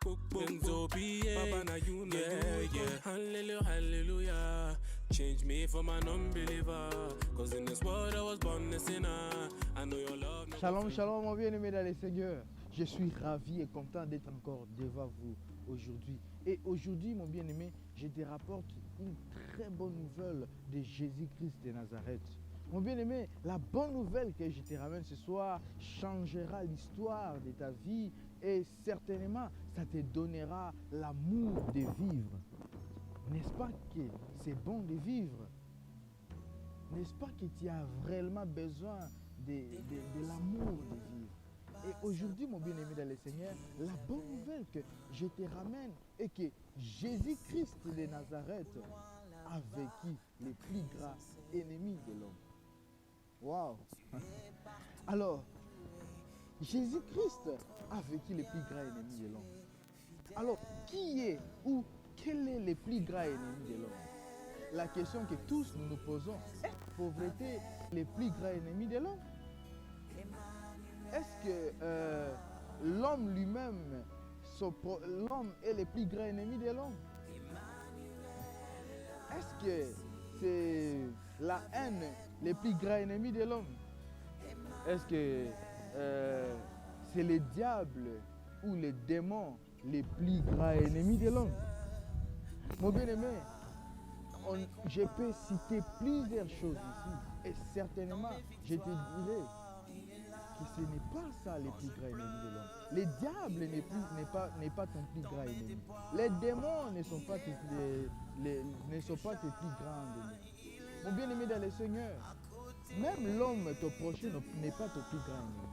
Enzo Papa na you yeah. Hallelujah, hallelujah. Change me from an unbeliever. Cause in this world I was born a sinner. I know your love. Shalom, shalom, mon bien-aimé dans le Seigneur. Je suis ravi et content d'être encore devant vous aujourd'hui. Et aujourd'hui, mon bien-aimé, je te rapporte une très bonne nouvelle de Jésus-Christ de Nazareth. Mon bien-aimé, la bonne nouvelle que je te ramène ce soir changera l'histoire de ta vie et certainement, ça te donnera l'amour de vivre. N'est-ce pas que c'est bon de vivre? N'est-ce pas que tu as vraiment besoin de l'amour de vivre? Et aujourd'hui, mon bien-aimé dans le Seigneur, la bonne nouvelle que je te ramène est que Jésus-Christ de Nazareth a vécu les plus grands ennemis de l'homme. Waouh! Alors, Jésus-Christ a vécu les plus grands ennemis de l'homme. Alors, qui est ou quel est le plus grand ennemi de l'homme? La question que tous nous nous posons, est la pauvreté le plus grand ennemi de l'homme? Est-ce que l'homme lui-même, l'homme est le plus grand ennemi de l'homme? Est-ce que c'est la haine le plus grand ennemi de l'homme? Est-ce que c'est le diable ou les démons les plus grands ennemis de l'homme? Mon bien-aimé, je peux citer plusieurs choses ici et certainement je te dirai que ce n'est pas ça les plus grands ennemis de l'homme. Le diable n'est pas ton plus grand ennemi. Les démons ne sont pas tes plus grands ennemis. Mon bien-aimé dans le Seigneur, même l'homme, ton prochain, n'est pas ton plus grand ennemi.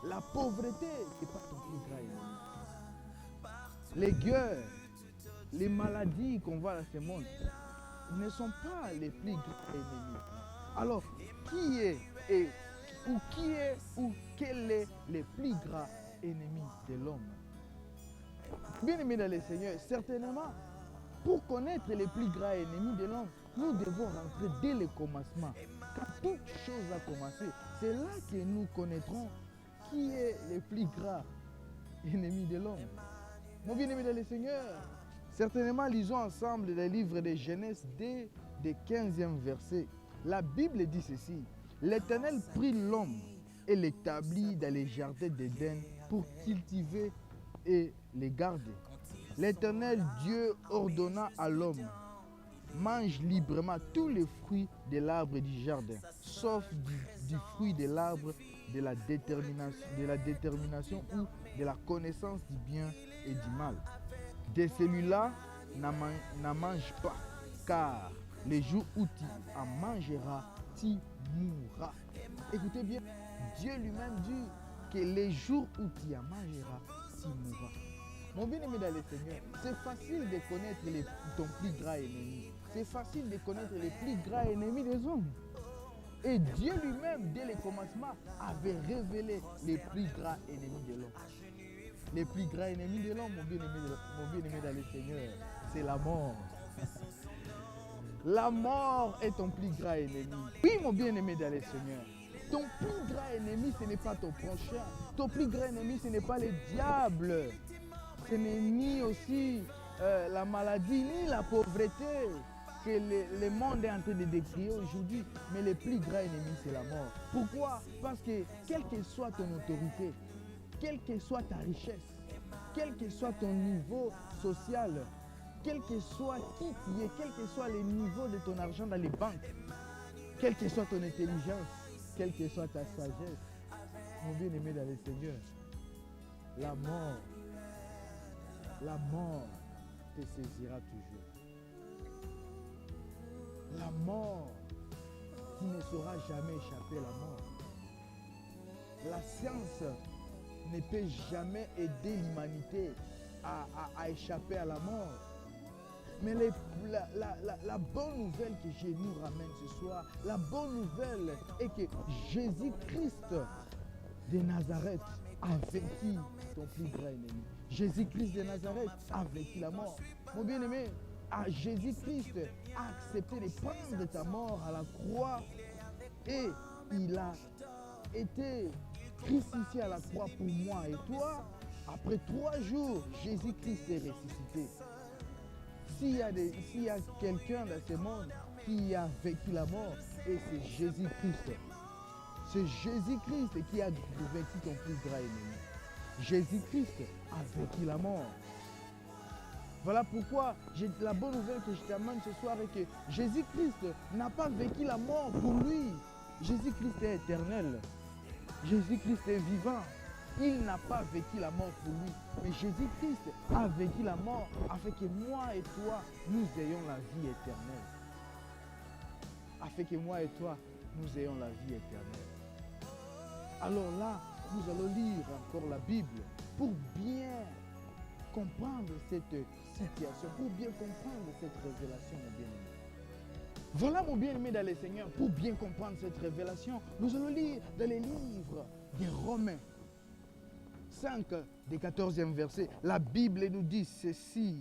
La pauvreté n'est pas ton plus grand ennemi. Les guerres, les maladies qu'on voit dans ce monde ne sont pas les plus grands ennemis. Alors, qui est ou quel est le plus grand ennemi de l'homme? Bien-aimé dans le Seigneur, certainement, pour connaître les plus grands ennemis de l'homme, nous devons rentrer dès le commencement. Quand toute chose a commencé, c'est là que nous connaîtrons qui est le plus grand ennemi de l'homme. Mon bien-aimé dans le Seigneur, certainement lisons ensemble le livre de Genèse dès le 15e verset. La Bible dit ceci: l'Éternel prit l'homme et l'établit dans les jardins d'Éden pour cultiver et les garder. L'Éternel Dieu ordonna à l'homme: mange librement tous les fruits de l'arbre du jardin, sauf du fruit de l'arbre de la détermination ou de la connaissance du bien et du mal. De celui-là, n'en mange pas, car le jour où tu en mangeras, tu mourras. Écoutez bien, Dieu lui-même dit que le jour où tu en mangeras, tu mourras. Mon bien-aimé dans le Seigneur, c'est facile de connaître ton plus grand ennemi. C'est facile de connaître les plus grands ennemis des hommes. Et Dieu lui-même, dès le commencement, avait révélé les plus grands ennemis de l'homme. Les plus grands ennemis de l'homme, mon bien-aimé dans le Seigneur, c'est la mort. La mort est ton plus grand ennemi. Oui, mon bien-aimé dans le Seigneur, ton plus grand ennemi, ce n'est pas ton prochain. Ton plus grand ennemi, ce n'est pas le diable. Ce n'est ni aussi la maladie, ni la pauvreté que le monde est en train de décrire aujourd'hui. Mais le plus grand ennemi, c'est la mort. Pourquoi? Parce que quelle que soit ton autorité, quelle que soit ta richesse, quel que soit ton niveau social, quel que soit qui tu es, quel que soit le niveau de ton argent dans les banques, quelle que soit ton intelligence, quelle que soit ta sagesse, mon bien-aimé dans le Seigneur, la mort te saisira toujours. La mort, tu ne sauras jamais échapper à la mort. La science ne peut jamais aider l'humanité à échapper à la mort. Mais la bonne nouvelle que je nous ramène ce soir, la bonne nouvelle est que Jésus-Christ de Nazareth a vaincu ton plus grand ennemi. Jésus-Christ de Nazareth a vaincu la mort. Mon bien-aimé, Jésus-Christ a accepté de prendre ta mort à la croix et il a été crucifié à la croix pour moi et toi. Après 3 jours, Jésus-Christ est ressuscité. S'il y a quelqu'un dans ce monde qui a vécu la mort, et c'est Jésus-Christ. C'est Jésus-Christ qui a vaincu ton plus grand ennemi. Jésus-Christ a vaincu la mort. Voilà pourquoi la bonne nouvelle que je t'amène ce soir est que Jésus-Christ n'a pas vaincu la mort pour lui. Jésus-Christ est éternel. Jésus-Christ est vivant. Il n'a pas vécu la mort pour lui. Mais Jésus-Christ a vécu la mort afin que moi et toi, nous ayons la vie éternelle. Afin que moi et toi, nous ayons la vie éternelle. Alors là, nous allons lire encore la Bible pour bien comprendre cette situation, pour bien comprendre cette révélation, mon bien-aimé. Voilà, mon bien-aimé dans le Seigneur, pour bien comprendre cette révélation, nous allons lire dans les livres des Romains 5, des 14e verset. La Bible nous dit ceci.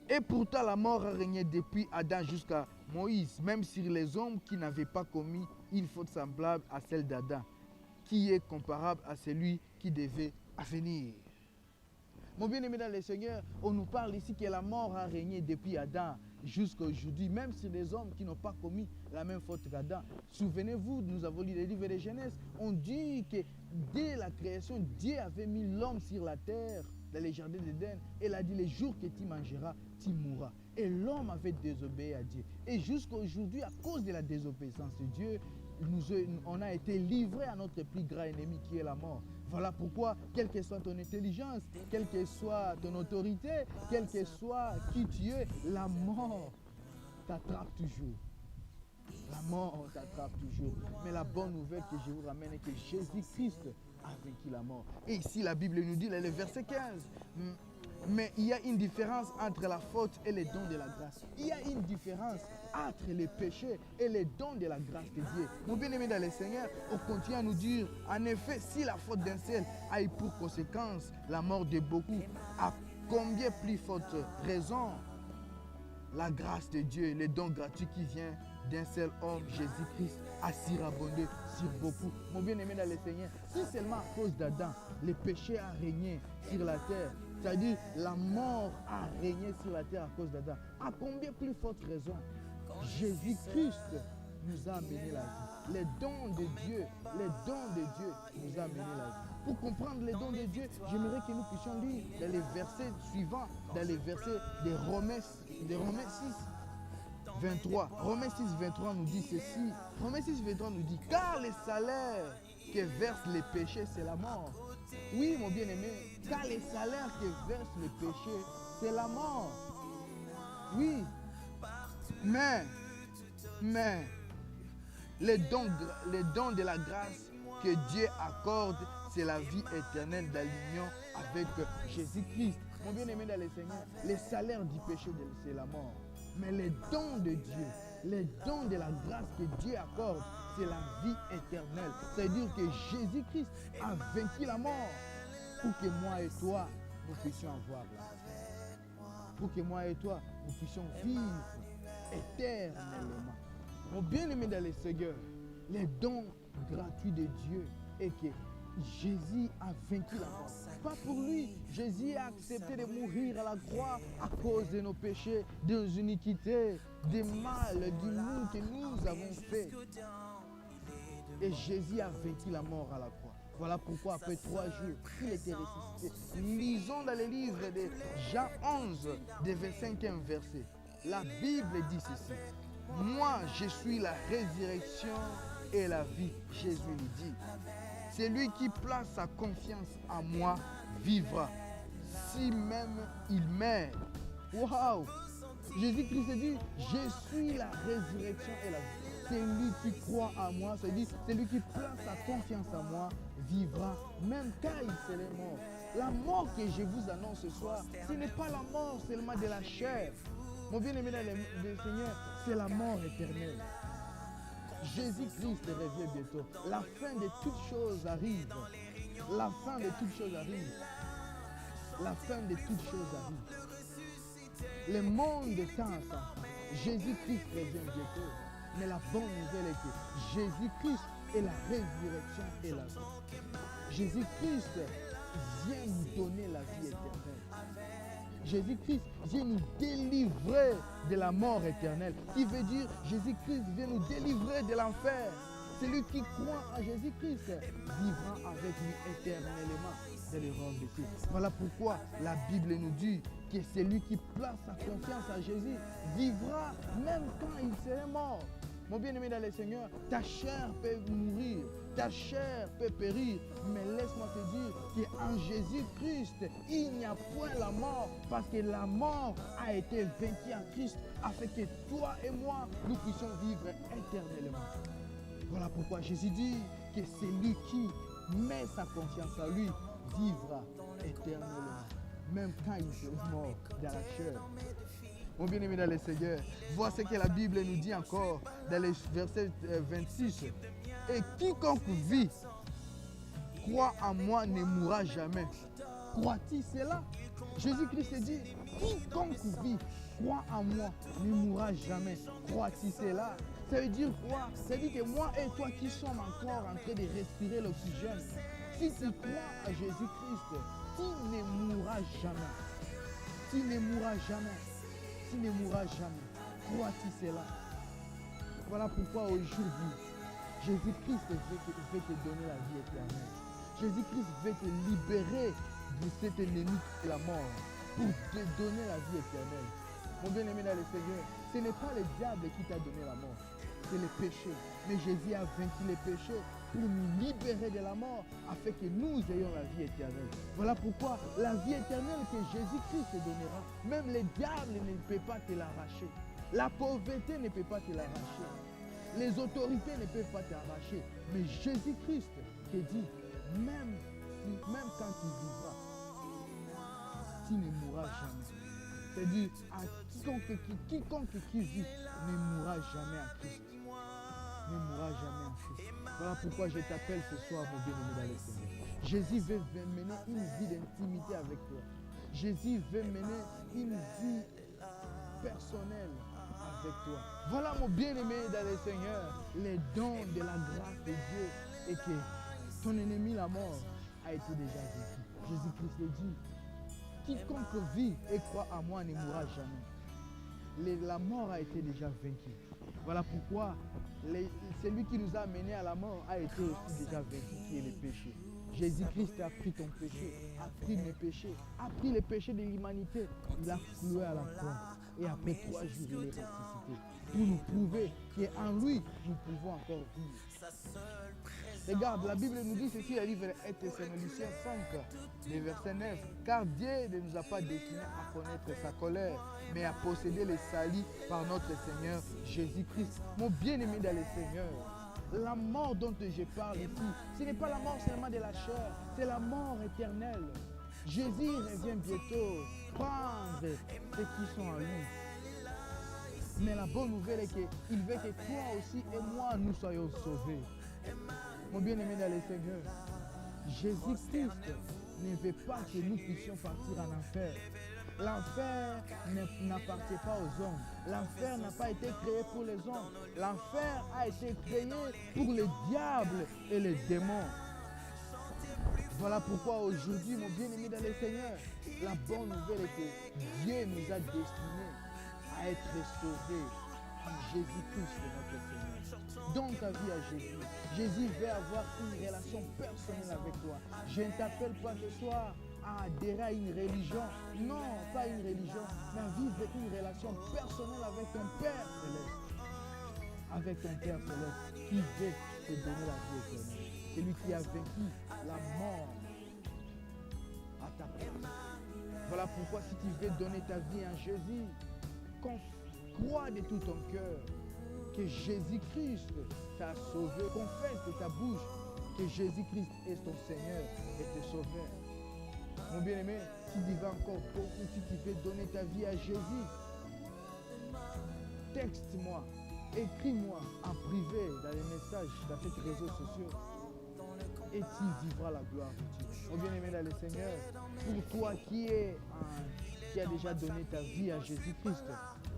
Et pourtant la mort a régné depuis Adam jusqu'à Moïse, même sur les hommes qui n'avaient pas commis une faute semblable à celle d'Adam, qui est comparable à celui qui devait venir. Mon bien-aimé dans le Seigneur, on nous parle ici que la mort a régné depuis Adam jusqu'à aujourd'hui, même sur les hommes qui n'ont pas commis la même faute qu'Adam. Souvenez-vous, nous avons lu les livres de Genèse, on dit que dès la création, Dieu avait mis l'homme sur la terre, dans les jardins d'Éden, et il a dit, les jours que tu mangeras, tu mourras. Et l'homme avait désobéi à Dieu. Et jusqu'à aujourd'hui, à cause de la désobéissance de Dieu, on a été livré à notre plus grand ennemi qui est la mort. Voilà pourquoi, quelle que soit ton intelligence, quelle que soit ton autorité, quel que soit qui tu es, la mort t'attrape toujours. La mort t'attrape toujours. Mais la bonne nouvelle que je vous ramène est que Jésus-Christ a vaincu la mort. Et ici, la Bible nous dit, le verset 15, mais il y a une différence entre la faute et les dons de la grâce. Il y a une différence entre les péchés et les dons de la grâce de Dieu. Mon bien-aimé dans le Seigneur, on continue à nous dire, en effet, si la faute d'un seul a eu pour conséquence la mort de beaucoup, à combien plus forte raison la grâce de Dieu, les dons gratuits qui viennent d'un seul homme, Jésus-Christ, a surabondé sur beaucoup. Mon bien-aimé dans le Seigneur, si seulement à cause d'Adam, le péché a régné sur la terre, c'est-à-dire la mort a régné sur la terre à cause d'Adam, à combien plus forte raison Jésus-Christ nous a amené la vie. Les dons de Dieu nous a amené la vie. Pour comprendre les dons de Dieu, j'aimerais que nous puissions lire dans les versets suivants, dans les versets de Romains 6, 23. Romains 6, 23 nous dit ceci. Romains 6, 23 nous dit, car le salaire que versent les péchés, c'est la mort. Oui, mon bien-aimé, car le salaire que versent les péchés, c'est la mort. Oui, mais, les dons de la grâce que Dieu accorde, c'est la vie éternelle dans l'union avec Jésus-Christ. Mon bien-aimé dans le Seigneur, le salaire du péché, c'est la mort. Mais les dons de Dieu, les dons de la grâce que Dieu accorde, c'est la vie éternelle. C'est-à-dire que Jésus-Christ a vaincu la mort pour que moi et toi, nous puissions avoir la vie. Pour que moi et toi, nous puissions vivre éternellement. Mon bien-aimé dans le Seigneur, les dons gratuits de Dieu est que Jésus a vaincu la mort. Pas pour lui. Jésus a accepté de mourir à la croix à cause de nos péchés, de nos iniquités, des mal, du mal que nous avons fait. Et Jésus a vaincu la mort à la croix. Voilà pourquoi après 3 jours, il était ressuscité. Lisons dans le livre de Jean 11, des 25e verset. La Bible dit ceci. Moi, je suis la résurrection et la vie. Jésus nous dit. Celui qui place sa confiance en moi vivra, si même il meurt. Waouh! Jésus-Christ dit, je suis la résurrection et la vie. Celui qui croit en moi, c'est-à-dire celui qui place sa confiance en moi, vivra, même quand il serait mort. La mort que je vous annonce ce soir, ce n'est pas la mort seulement de la chair. Mon bien-aimé dans le Seigneur, c'est la mort éternelle. Jésus-Christ revient bientôt. La fin de toutes choses arrive. La fin de toutes choses arrive. La fin de toutes choses arrive. Le monde tend à s'en. Jésus-Christ revient bientôt. Mais la bonne nouvelle est que Jésus-Christ est la résurrection et la vie. Jésus-Christ vient nous donner la vie éternelle. Jésus-Christ vient nous délivrer de la mort éternelle. Qui veut dire Jésus-Christ vient nous délivrer de l'enfer. Celui qui croit en Jésus-Christ vivra avec lui éternellement dans les royaumes des cieux. Voilà pourquoi la Bible nous dit que celui qui place sa confiance en Jésus vivra même quand il serait mort. Mon bien-aimé dans le Seigneur, ta chair peut mourir, ta chair peut périr, mais laisse-moi te dire qu'en Jésus-Christ, il n'y a point la mort, parce que la mort a été vaincue en Christ, afin que toi et moi, nous puissions vivre éternellement. Voilà pourquoi Jésus dit que celui qui met sa confiance en lui vivra éternellement, même quand il sera mort dans la chair. Mon bien-aimé dans le Seigneur, vois ce que la Bible nous dit encore dans le verset 26. Et quiconque vit, croit en moi, ne mourra jamais. Crois-tu cela? Jésus-Christ dit, quiconque vit, croit en moi, ne mourra jamais. Crois-tu cela? Ça veut dire quoi? Ça veut dire que moi et toi qui sommes encore en train de respirer l'oxygène, si tu crois à Jésus-Christ, tu ne mourras jamais. Tu ne mourras jamais. Tu ne mourras jamais. Crois-tu cela? Voilà pourquoi aujourd'hui, Jésus-Christ veut te donner la vie éternelle. Jésus-Christ veut te libérer de cet ennemi de la mort pour te donner la vie éternelle. Mon bien-aimé dans le Seigneur, ce n'est pas le diable qui t'a donné la mort, c'est le péché. Mais Jésus a vaincu les péchés pour nous libérer de la mort afin que nous ayons la vie éternelle. Voilà pourquoi la vie éternelle que Jésus-Christ te donnera, même le diable ne peut pas te l'arracher. La pauvreté ne peut pas te l'arracher. Les autorités ne peuvent pas t'arracher. Mais Jésus-Christ te dit, même quand tu vivras, tu ne mourras jamais. C'est-à-dire, quiconque qui vit ne mourra jamais en Christ. Ne mourra jamais en Christ. Voilà pourquoi je t'appelle ce soir, mon bien-aimé dans le Seigneur. Jésus veut mener une vie d'intimité avec toi. Jésus veut mener une vie personnelle avec toi. Voilà, mon bien-aimé dans le Seigneur, les dons de la grâce de Dieu et que ton ennemi, la mort, a été déjà vécu. Jésus-Christ le dit, quiconque vit et croit en moi ne mourra jamais. La mort a été déjà vaincue. Voilà pourquoi celui qui nous a menés à la mort a été aussi déjà vaincu, qui est le péché. Jésus-Christ a pris ton péché, a pris mes péchés, a pris les péchés de l'humanité. Il a cloué à la croix. Et après 3 jours, il est ressuscité. Pour nous prouver qu'en lui, nous pouvons encore vivre. Regarde, la Bible nous dit ceci, le livre de Thessaloniciens 5, le verset 9. Car Dieu ne nous a pas destinés à connaître sa colère, mais à posséder le salut par notre Seigneur Jésus-Christ. Mon bien-aimé dans le Seigneur, la mort dont je parle ici, ce n'est pas la mort seulement de la chair, c'est la mort éternelle. Jésus revient bientôt prendre ceux qui sont en lui. Mais la bonne nouvelle est qu'il veut que toi aussi et moi nous soyons sauvés. Mon bien-aimé dans le Seigneur, Jésus-Christ ne veut pas que nous puissions partir en enfer. L'enfer n'appartient pas aux hommes. L'enfer n'a pas été créé pour les hommes. L'enfer a été créé pour les diables et les démons. Voilà pourquoi aujourd'hui, mon bien-aimé dans le Seigneur, la bonne nouvelle est que Dieu nous a destinés à être sauvés en Jésus-Christ notre Seigneur. Donne ta vie à Jésus. Jésus veut avoir une relation personnelle avec toi. Je ne t'appelle pas ce soir à adhérer à une religion. Non, pas une religion, mais vivre une relation personnelle avec ton Père céleste. Avec ton Père céleste qui veut te donner la vie éternelle. Celui qui a vaincu la mort à ta place. Voilà pourquoi si tu veux donner ta vie à Jésus, crois de tout ton cœur que Jésus-Christ t'a sauvé. Confesse de ta bouche que Jésus-Christ est ton Seigneur et ton Sauveur. Mon bien-aimé, si tu vas encore beaucoup, si tu veux donner ta vie à Jésus, texte-moi, écris-moi en privé dans les messages, dans ces réseaux sociaux. Et tu vivras la gloire de Dieu. Mon bien-aimé dans le Seigneur, pour toi qui as déjà donné ta vie à Jésus-Christ,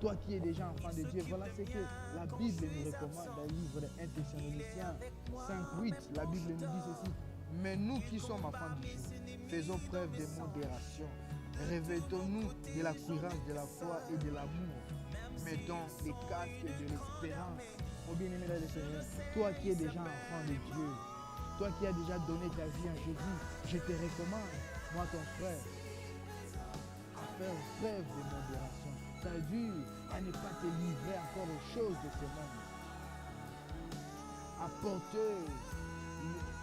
toi qui es déjà enfant de Dieu, voilà ce que la Bible nous recommande dans le livre de 1 Thessaloniciens 5, 8. La Bible nous dit ceci. Mais nous qui sommes enfants du jour, Faisons preuve de modération. Revêtons-nous de la courage, de la foi et de l'amour. Mettons les casques de l'espérance. Mon bien-aimé dans le Seigneur, toi qui es déjà enfant de Dieu, toi qui as déjà donné ta vie à Jésus, je te recommande, moi ton frère, à faire preuve de modération. C'est-à-dire à ne pas te livrer encore aux choses de ce monde.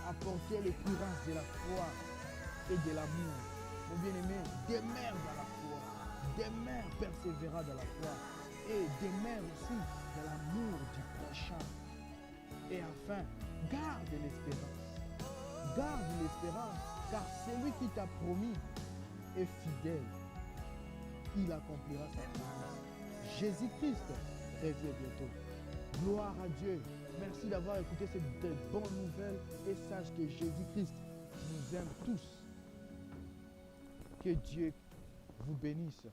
Apporter les courages de la foi et de l'amour. Mon bien-aimé, demeure dans la foi, demeure persévérant dans la foi et demeure aussi dans l'amour du prochain. Et enfin, garde l'espérance. Garde l'espérance, car celui qui t'a promis est fidèle. Il accomplira sa promesse. Jésus-Christ revient bientôt. Gloire à Dieu. Merci d'avoir écouté cette bonne nouvelle et sache que Jésus-Christ nous aime tous. Que Dieu vous bénisse.